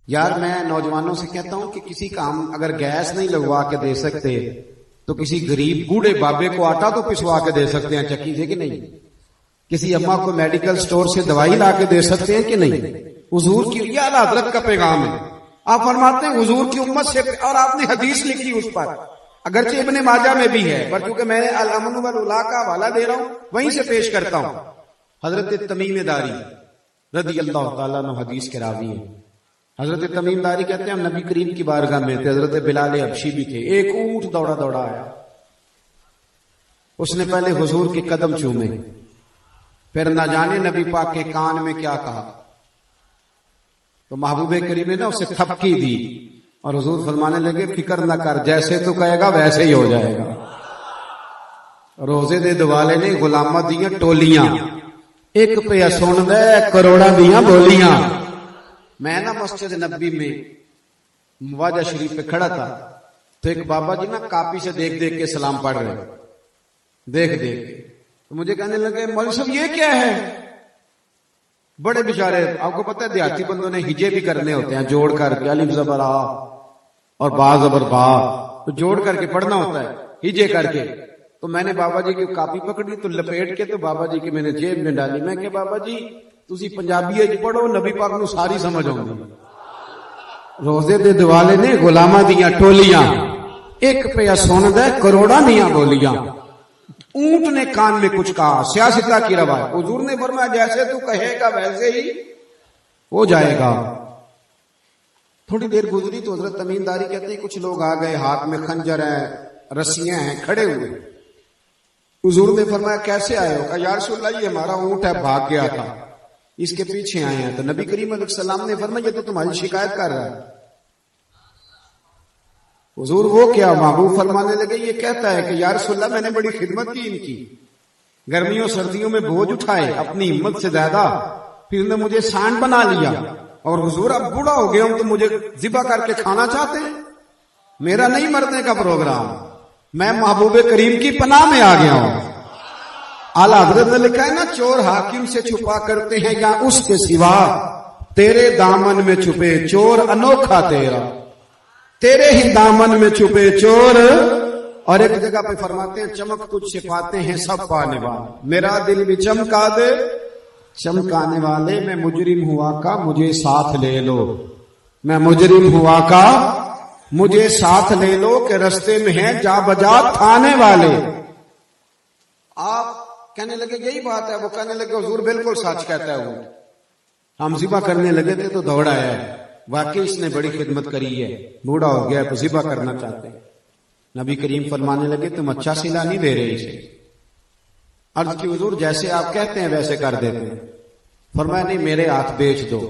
یار میں نوجوانوں سے کہتا ہوں کہ کسی کا ہم اگر گیس نہیں لگوا کے دے سکتے تو کسی غریب بوڑھے بابے کو آٹا تو پسوا کے دے سکتے ہیں چکی سے کہ نہیں؟ کسی اماں کو میڈیکل سٹور سے دوائی لا کے دے سکتے ہیں کہ نہیں؟ حضور کی یہ اعلیٰ حضرت کا پیغام ہے. آپ فرماتے ہیں حضور کی امت سے، اور آپ نے حدیث لکھی اس پر، اگرچہ ابن ماجہ میں بھی ہے، پر کیونکہ میں الامن والولا کا حوالہ دے رہا ہوں وہیں سے پیش کرتا ہوں. حضرت تمیم داری رضی اللہ تعالیٰ عنہ حدیث کے راوی ہیں. حضرت تمیم داری کہتے ہیں ہم نبی کریم کی بارگاہ میں تھے، حضرت بلال حبشی بھی تھے. ایک اونٹ دوڑا دوڑا آیا، اس نے پہلے حضور کے قدم چومے، پھر نہ جانے نبی پاک کے کان میں کیا کہا، تو محبوب کریم نے نا اسے تھپکی دی اور حضور فرمانے لگے فکر نہ کر، جیسے تو کہے گا ویسے ہی ہو جائے گا. روزے دے دوالے نے غلامہ دیاں ٹولیاں، ایک پہ سن دے کروڑا دیاں بولیاں. میں نا مسجد نبی میں مواجہ شریف پہ کھڑا تھا تو ایک بابا جی نا کاپی سے دیکھ دیکھ کے سلام پڑھ رہے، دیکھ دیکھ کے تو مجھے کہنے لگے مولوی صاحب یہ کیا ہے؟ بڑے بیچارے، آپ کو پتہ ہے دیہاتی بندوں نے ہجے بھی کرنے ہوتے ہیں جوڑ کر کے، الف زبر آ اور با زبر با، تو جوڑ کر کے پڑھنا ہوتا ہے ہجے کر کے. تو میں نے بابا جی کی کاپی پکڑی تو لپیٹ کے تو بابا جی کی میں نے جیب میں ڈالی. میں کہ بابا جی تسی پنجابی اج پڑھو، نبی پاک نو ساری سمجھ آؤں گی. روزے دے دوالے نے غلاماں دیاں ٹولیاں، ایک پہ سن دے کروڑا دیاں بولیاں. اونٹ نے کان میں کچھ کہا، سیاستہ کی روایت. حضور نے فرمایا جیسے تو کہے گا ویسے ہی ہو جائے گا. تھوڑی دیر گزری تو حضرت تمیم داری کہتے ہیں کچھ لوگ آ گئے، ہاتھ میں خنجر ہیں، رسیاں ہیں، کھڑے ہوئے. حضور نے فرمایا کیسے آئے ہو؟ کہا یا رسول اللہ یہ ہمارا اونٹ ہے، بھاگ گیا تھا، اس کے پیچھے آئے ہیں. تو نبی کریم علیہ السلام نے فرمایا یہ تو تمہاری شکایت کر رہا ہے. حضور وہ کیا؟ محبوب فرمانے لگے یہ کہتا ہے کہ یا رسول اللہ میں نے بڑی خدمت کی ان کی، گرمیوں سردیوں میں بوجھ اٹھائے اپنی ہمت سے زیادہ، پھر انہوں نے مجھے سانڈ بنا لیا، اور حضور اب بوڑھا ہو گیا ہوں تو مجھے ذبح کر کے کھانا چاہتے ہیں. میرا نہیں مرنے کا پروگرام، میں محبوب کریم کی پناہ میں آ گیا ہوں. اعلیٰ حضرت نے لکھا ہے نا چور حاکم سے چھپا کرتے ہیں یا اس کے سوا، تیرے دامن میں چھپے چور انوکھا تیرا، تیرے ہی دامن میں چھپے چور. اور ایک جگہ پہ فرماتے ہیں چمک تجھ سے پاتے ہیں سب پانے والے، میرا دل بھی چمکا دے چمکانے والے. میں مجرم ہوا کا مجھے ساتھ لے لو، میں مجرم ہوا کا مجھے ساتھ لے لو کہ رستے میں ہیں جا بجا تھانے والے. آپ کہنے لگے یہی بات ہے؟ وہ کہنے لگے حضور بالکل سچ کہتا ہے وہ. ہم ذبح کرنے لگے تھے تو دوڑا ہے، واقعی اس نے بڑی خدمت کری ہے، بوڑھا ہو گیا تو ذبح کرنا چاہتے. نبی کریم فرمانے لگے تم اچھا صلہ نہیں دے رہے اسے. عرض کی حضور جیسے آپ کہتے ہیں ویسے کر دیتے ہیں. فرمایا نہیں میرے ہاتھ بیچ دو.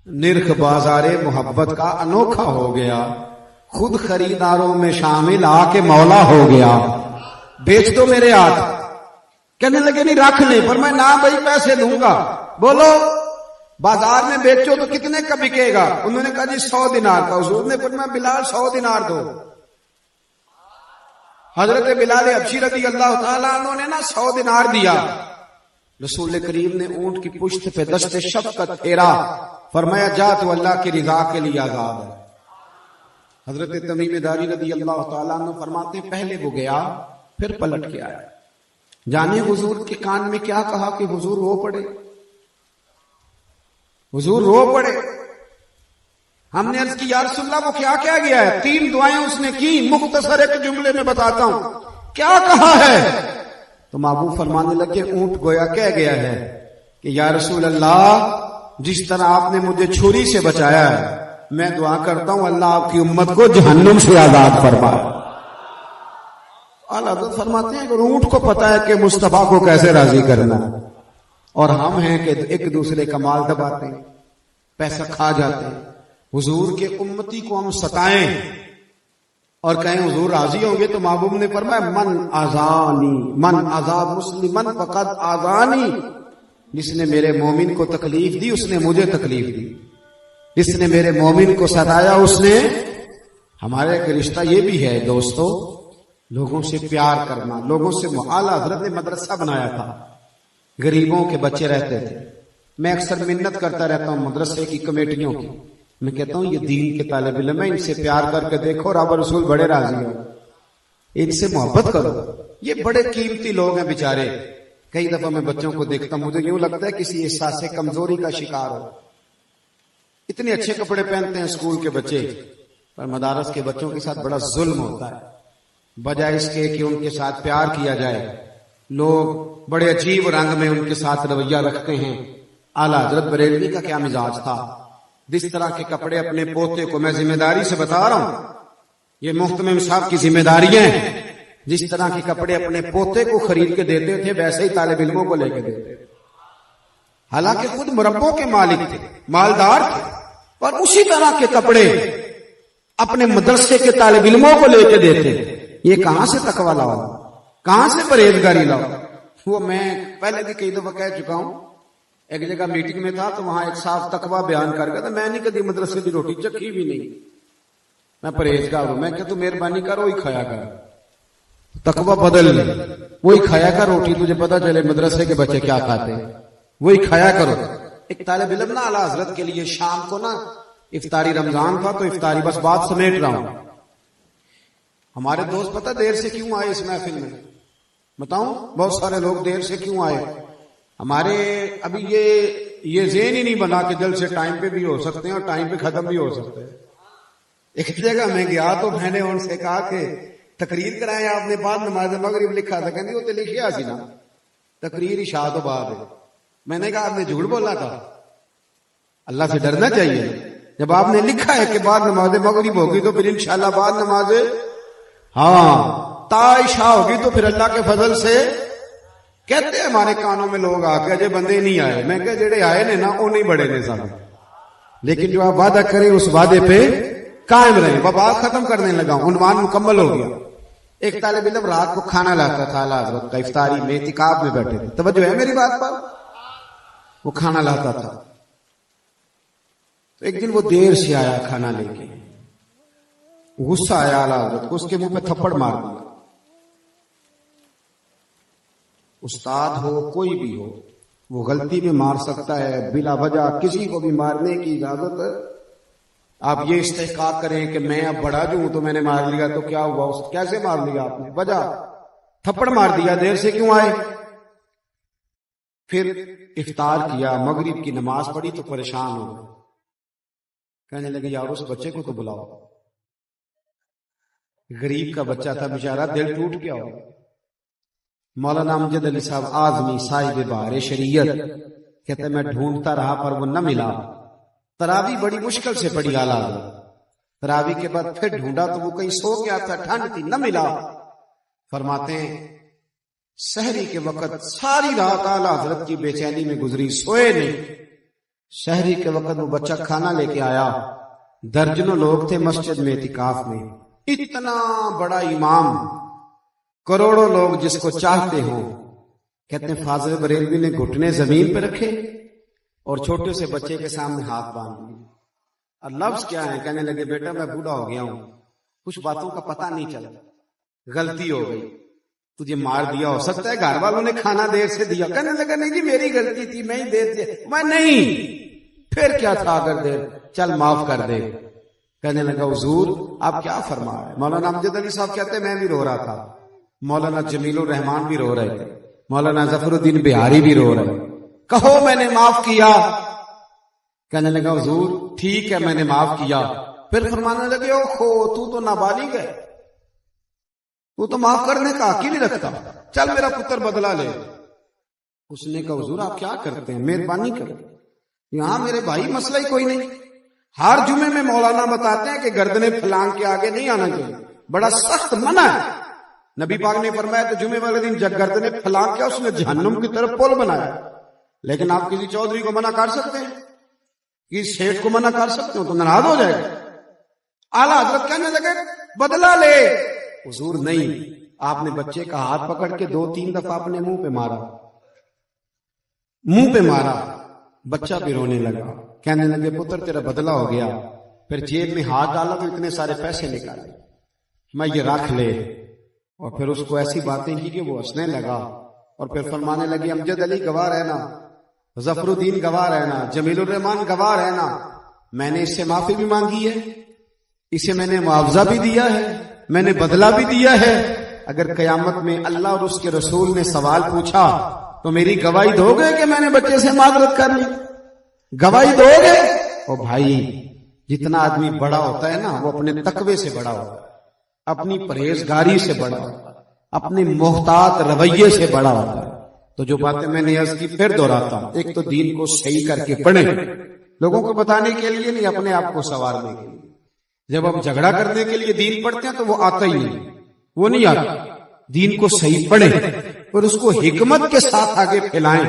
نرخ بازار محبت کا انوکھا ہو گیا، خود خریداروں میں شامل آ کے مولا ہو گیا. بیچ دو میرے ہاتھ. کہنے لگے نہیں رکھ لیں. فرمایا نہ بھائی پیسے دوں گا. بولو بازار میں بیچو تو کتنے کا بکے گا؟ انہوں نے کہا جی 100 دینار کا. حضور نے فرمایا بلال 100 دینار دو. حضرت بلال حبشی رضی اللہ تعالیٰ عنہ نے نا 100 دینار دیا. رسول کریم نے اونٹ کی پشت پہ دست شفقت پھیرا، فرمایا جا تو اللہ کی رضا کے لیے آزاد ہے. حضرت تمیم داری رضی اللہ تعالیٰ عنہ فرماتے ہیں پہلے وہ گیا پھر پلٹ کے آیا. جانے حضور کے کان میں کیا کہا کہ حضور رو پڑے، حضور رو پڑے. ہم نے عرض کی یا رسول اللہ وہ کیا کہہ گیا ہے؟ 3 دعائیں اس نے کی، مختصر ایک جملے میں بتاتا ہوں. کیا کہا ہے؟ تو محبوب فرمانے لگے اونٹ گویا کہہ گیا ہے کہ یا رسول اللہ جس طرح آپ نے مجھے چھری سے بچایا ہے میں دعا کرتا ہوں اللہ آپ کی امت کو جہنم سے آزاد فرمائے. اعلیٰ حضرت فرماتے ہیں کہ اونٹ کو پتا ہے کہ مصطفیٰ کو کیسے راضی کرنا ہے، اور ہم ہیں کہ ایک دوسرے کا مال دباتے ہیں، پیسہ کھا جاتے ہیں. حضور کے امتی کو ہم ستائیں اور کہیں حضور راضی ہوں گے تو محبوب نے فرمایا من آزانی من عذاب مسلمن فقد آزانی. جس نے میرے مومن کو تکلیف دی اس نے مجھے تکلیف دی، جس نے میرے مومن کو ستایا اس نے. ہمارے ایک رشتہ یہ بھی ہے دوستو، لوگوں سے پیار کرنا، لوگوں سے. اعلیٰ حضرت نے مدرسہ بنایا تھا، غریبوں کے بچے رہتے تھے، میں اکثر منت کرتا رہتا ہوں مدرسے کی کمیٹیوں کی، میں کہتا ہوں یہ دین کے طالب علم ہے، ان سے پیار کر کے دیکھو، رب اور رسول بڑے راضی ہو، ان سے محبت کرو، یہ بڑے قیمتی لوگ ہیں بیچارے۔ کئی دفعہ میں بچوں کو دیکھتا ہوں، مجھے یوں لگتا ہے کسی احساس کمزوری کا شکار ہو، اتنے اچھے کپڑے پہنتے ہیں اسکول کے بچے، پر مدارس کے بچوں کے ساتھ بڑا ظلم ہوتا ہے۔ بجائے اس کے کہ ان کے ساتھ پیار کیا جائے، لوگ بڑے عجیب رنگ میں ان کے ساتھ رویہ رکھتے ہیں۔ اعلیٰ حضرت بریلوی کا کیا مزاج تھا، جس طرح کے کپڑے اپنے پوتے کو، میں ذمہ داری سے بتا رہا ہوں، یہ محتمم صاحب کی ذمہ داریاں ہیں، جس طرح کے کپڑے اپنے پوتے کو خرید کے دیتے تھے ویسے ہی طالب علموں کو لے کے دیتے تھے۔ حالانکہ خود مربوں کے مالک تھے، مالدار تھے، اور اسی طرح کے کپڑے اپنے مدرسے کے طالب علموں کو لے کے دیتے۔ یہ کہاں سے تقوی لاؤ، کہاں سے پرہیزگاری لاؤ؟ وہ میں پہلے بھی کئی دفعہ کہہ چکا ہوں، ایک جگہ میٹنگ میں تھا تو وہاں ایک صاحب تقوی بیان کر گیا تھا، میں نہیں کبھی مدرسے کی روٹی چکھی بھی نہیں، میں پرہیزگار ہوں، میں کہ تو مہربانی کر وہی کھایا کر، تقوی بدل لے، وہی کھایا کر روٹی، تجھے پتا چلے مدرسے کے بچے کیا کھاتے ہیں، وہی کھایا کرو۔ ایک طالب علم نا اعلیٰ حضرت کے لیے شام کو نا افطاری، رمضان تھا تو افطاری، بس بات سمیٹ رہا ہوں، ہمارے دوست پتہ دیر سے کیوں آئے اس محفل میں؟ بتاؤں بہت سارے لوگ دیر سے کیوں آئے؟ ہمارے ابھی یہ ذہن ہی نہیں بنا کہ جلد سے ٹائم پہ بھی ہو سکتے ہیں اور ٹائم پہ ختم بھی ہو سکتے ہیں۔ ایک جگہ میں گیا تو میں نے ان سے کہا کہ تقریر کرائیں آپ نے، بعد نماز مغرب لکھا تھا، کہنے وہ تو لکھیا سی نا، تقریر عشاء تو بعد ہے۔ میں نے کہا آپ نے جھوٹ بولا تھا، اللہ سے ڈرنا چاہیے، جب آپ نے لکھا ہے کہ بعد نماز مغرب ہوگی تو پھر انشاءاللہ بعد نماز تا عشاء ہوگی، تو پھر اللہ کے فضل سے کہتے ہیں ہمارے کانوں میں لوگ آ کے اجے بندے نہیں آئے، میں کہ جڑے آئے نے نا وہ نہیں بڑے نے سب، لیکن جو آپ وعدہ کریں اس وعدے پہ قائم رہیں۔ بات ختم کرنے لگا ہوں، عنوان مکمل ہو گیا۔ ایک طالب علم رات کو کھانا لاتا تھا اعلیٰ حضرت کا، افطاری میں اعتکاف میں بیٹھے تھے، توجہ ہے میری بات پر؟ وہ کھانا لاتا تھا، تو ایک دن وہ دیر سے آیا کھانا لے کے، غصہ آیا اعلیٰ حضرت کو، اس کے منہ پہ تھپڑ مار دیا۔ استاد ہو کوئی بھی ہو، وہ غلطی میں مار سکتا ہے، بلا وجہ کسی کو بھی مارنے کی اجازت ہے۔ آپ یہ استحقاق کریں کہ میں اب بڑا جو ہوں تو میں نے مار لیا، تو کیا ہوا؟ کیسے مار لیا آپ نے؟ وجہ تھپڑ مار دیا، دیر سے کیوں آئے؟ پھر افطار کیا، مغرب کی نماز پڑھی تو پریشان ہو گئے، کہنے لگے یار اس بچے کو تو بلاؤ، غریب کا بچہ تھا بیچارہ، دل ٹوٹ گیا ہو۔ مولانا امجد علی صاحب اعظمی صاحب بہار شریعت کہتے میں ڈھونڈتا رہا پر وہ نہ ملا، تراوی بڑی مشکل سے پڑھی اعلیٰ حضرت، تراوی کے بعد پھر ڈھونڈا تو وہ کہیں سو گیا تھا، ٹھنڈ تھی، نہ ملا۔ فرماتے ہیں سحری کے وقت ساری رات اعلیٰ حضرت کی بے چینی میں گزری، سوئے نہیں۔ سحری کے وقت وہ بچہ کھانا لے کے آیا، درجنوں لوگ تھے مسجد میں اعتکاف میں، اتنا بڑا امام، کروڑوں لوگ جس کو چاہتے ہوں۔ کہتے ہیں فاضل بریلوی نے گھٹنے زمین پہ رکھے اور چھوٹے سے بچے کے سامنے ہاتھ باندھ دیے، اور لفظ کیا ہے؟ کہنے لگے بیٹا میں بوڑھا ہو گیا ہوں، کچھ باتوں کا پتہ نہیں چلا، غلطی ہو گئی، تجھے مار دیا ہو سکتا ہے گھر والوں نے کھانا دیر سے دیا۔ کہنے لگا نہیں جی میری غلطی تھی، میں ہی دیر دیا، میں نہیں، پھر کیا تھا اگر دیر، چل معاف کر دے۔ کہنے لگا حضور آپ کیا فرما رہے ہیں؟ مولانا امجد علی صاحب کہتے ہیں میں بھی رو رہا تھا، مولانا جمیل الرحمان بھی رو رہے تھے، مولانا ظفر الدین بہاری بھی رو رہے، کہو میں نے معاف کیا۔ کہنے لگا حضور ٹھیک ہے میں نے معاف کیا۔ پھر فرمانے لگے اوہو تو نابالغ ہے، تو معاف کرنے کا حق ہی نہیں رکھتا، چل میرا پتر بدلا لے۔ اس نے کہا حضور آپ کیا کرتے ہیں، مہربانی کریں، یہاں میرے بھائی مسئلہ ہی کوئی نہیں۔ ہر جمعے میں مولانا بتاتے ہیں کہ گردنیں پھلانگ کے آگے نہیں آنا چاہیے، بڑا سخت منع ہے۔ نبی پاک نے فرمایا تو جمعے والے دن جب گردنیں پھلانگ کے اس نے جہنم کی طرف پل بنایا، لیکن آپ کسی چودھری کو منع کر سکتے ہیں، کسی سیٹھ کو منع کر سکتے ہو تو ناراض ہو جائے گا۔ اعلیٰ حضرت کہنے لگے بدلا لے۔ حضور نہیں، آپ نے بچے کا ہاتھ پکڑ کے 2-3 دفعہ اپنے منہ پہ مارا، بچہ بھی رونے لگا۔ کہنے لگے پتر تیرا بدلہ ہو گیا۔ پھر جیب میں ہاتھ ڈالا تو اتنے سارے پیسے نکالے، میں یہ رکھ لے، اور پھر اس کو ایسی باتیں کی کہ وہ ہنسنے لگا، اور پھر فرمانے لگے امجد علی گواہ رہنا ظفر الدین گواہ رہنا، جمیل الرحمان گواہ رہنا، میں نے اس سے معافی بھی مانگی ہے، اسے میں نے معاوضہ بھی دیا ہے، میں نے بدلہ بھی دیا ہے۔ اگر قیامت میں اللہ اور اس کے رسول نے سوال پوچھا تو میری گواہی دو گے کہ میں نے بچے سے معذرت کر لی؟ گواہی دو گے؟ او بھائی، جتنا آدمی بڑا ہوتا ہے نا وہ اپنے تقوی سے بڑا ہوتا ہے، اپنی پرہیزگاری سے بڑا ہوتا ہے، اپنے محتاط رویے سے بڑا ہوتا ہے۔ تو جو باتیں میں نے عرض کی پھر دہراتا ہوں، ایک تو دین کو صحیح کر کے پڑھیں، لوگوں کو بتانے کے لیے نہیں، اپنے آپ کو سنوارنے کے لیے۔ جب ہم جھگڑا کرنے کے لیے دین پڑھتے ہیں تو وہ آتا ہی نہیں، وہ نہیں آتا۔ دین کو صحیح پڑھیں اور اس کو حکمت کے ساتھ آگے پھیلائیں،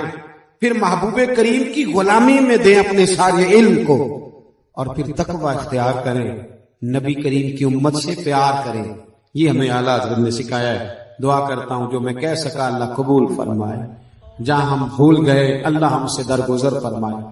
پھر محبوب کریم کی غلامی میں دیں اپنے سارے علم کو، اور پھر تقوی اختیار کریں، نبی کریم کی امت سے پیار کریں۔ یہ ہمیں اعلیٰ حضرت نے سکھایا ہے۔ دعا کرتا ہوں جو میں کہہ سکا اللہ قبول فرمائے، جہاں ہم بھول گئے اللہ ہم سے درگزر فرمائے۔